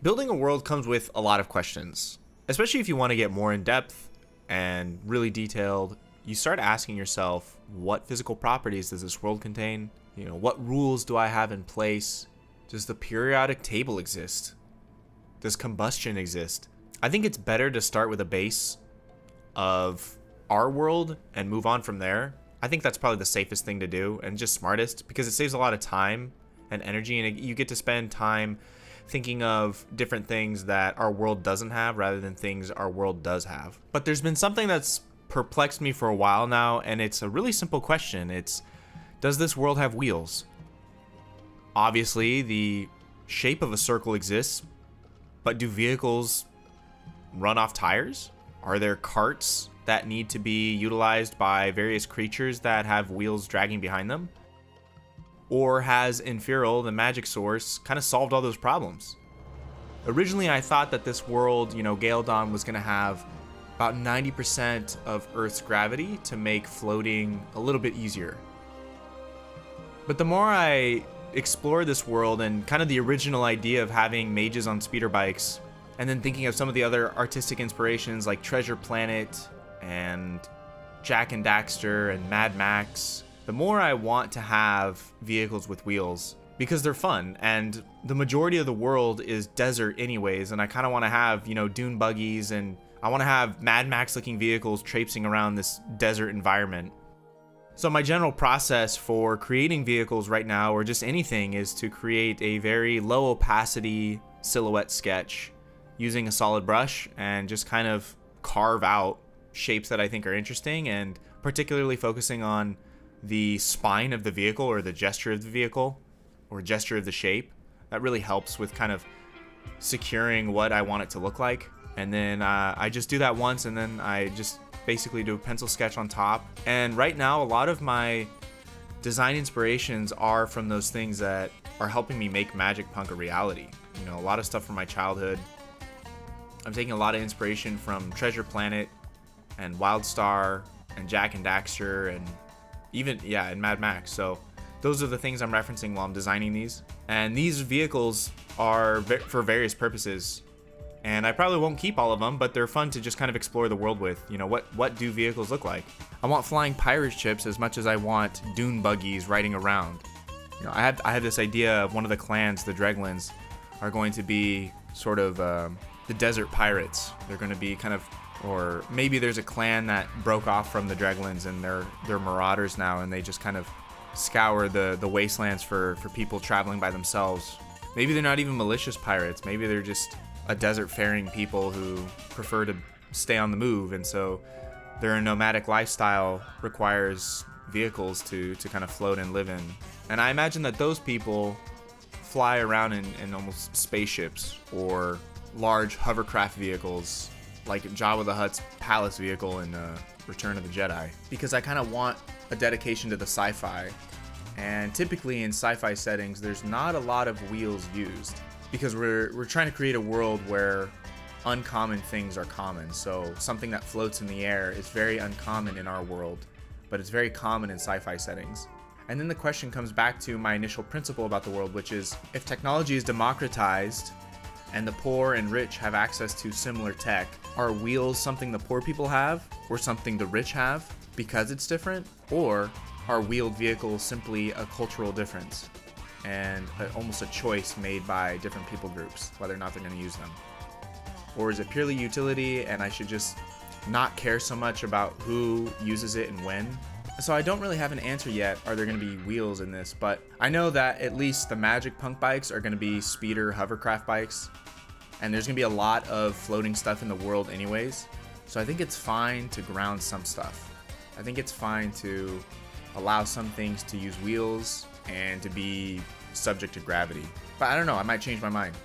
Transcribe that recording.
Building a world comes with a lot of questions, especially if you want to get more in depth and really detailed. You start asking yourself, what physical properties does this world contain? What rules do I have in place? Does the periodic table exist? Does combustion exist? I think it's better to start with a base of our world and move on from there. I think that's probably the safest thing to do and just smartest, because it saves a lot of time and energy, and you get to spend time thinking of different things that our world doesn't have rather than things our world does have. But there's been something that's perplexed me for a while now, and it's a really simple question. It's, does this world have wheels? Obviously, the shape of a circle exists, but do vehicles run off tires? Are there carts that need to be utilized by various creatures that have wheels dragging behind them? Or has Infernal, the magic source, kind of solved all those problems? Originally, I thought that this world, Galedawn, was going to have about 90% of Earth's gravity to make floating a little bit easier. But the more I explore this world and kind of the original idea of having mages on speeder bikes, and then thinking of some of the other artistic inspirations like Treasure Planet and Jak and Daxter and Mad Max, the more I want to have vehicles with wheels, because they're fun, and the majority of the world is desert anyways, and I kind of want to have, dune buggies, and I want to have Mad Max looking vehicles traipsing around this desert environment. So my general process for creating vehicles right now, or just anything, is to create a very low opacity silhouette sketch using a solid brush and just kind of carve out shapes that I think are interesting, and particularly focusing on the spine of the vehicle, or the gesture of the vehicle, or gesture of the shape. That really helps with kind of securing what I want it to look like. And then I just do that once, and then I just basically do a pencil sketch on top. And right now, a lot of my design inspirations are from those things that are helping me make MagicPunk a reality. A lot of stuff from my childhood. I'm taking a lot of inspiration from Treasure Planet and Wildstar and Jak and Daxter, and even, and Mad Max. So those are the things I'm referencing while I'm designing these. And these vehicles are for various purposes. And I probably won't keep all of them, but they're fun to just kind of explore the world with. What do vehicles look like? I want flying pirate ships as much as I want dune buggies riding around. I have this idea of one of the clans, the Dreglins, are going to be sort of the desert pirates. They're going to be kind of, or maybe there's a clan that broke off from the Dreglins and they're marauders now, and they just kind of scour the wastelands for people traveling by themselves. Maybe they're not even malicious pirates. Maybe they're just a desert faring people who prefer to stay on the move, and so their nomadic lifestyle requires vehicles to kind of float and live in. And I imagine that those people fly around in almost spaceships or large hovercraft vehicles, like Jabba the Hutt's palace vehicle in Return of the Jedi, because I kind of want a dedication to the sci-fi. And typically in sci-fi settings, there's not a lot of wheels used, because we're trying to create a world where uncommon things are common. So something that floats in the air is very uncommon in our world, but it's very common in sci-fi settings. And then the question comes back to my initial principle about the world, which is, if technology is democratized and the poor and rich have access to similar tech, are wheels something the poor people have, or something the rich have because it's different? Or are wheeled vehicles simply a cultural difference and almost a choice made by different people groups, whether or not they're going to use them? Or is it purely utility, and I should just not care so much about who uses it and when? So I don't really have an answer yet. Are there going to be wheels in this? But I know that at least the MagicPunk bikes are going to be speeder hovercraft bikes, and there's going to be a lot of floating stuff in the world anyways. So I think it's fine to ground some stuff. I think it's fine to allow some things to use wheels and to be subject to gravity. But I don't know, I might change my mind.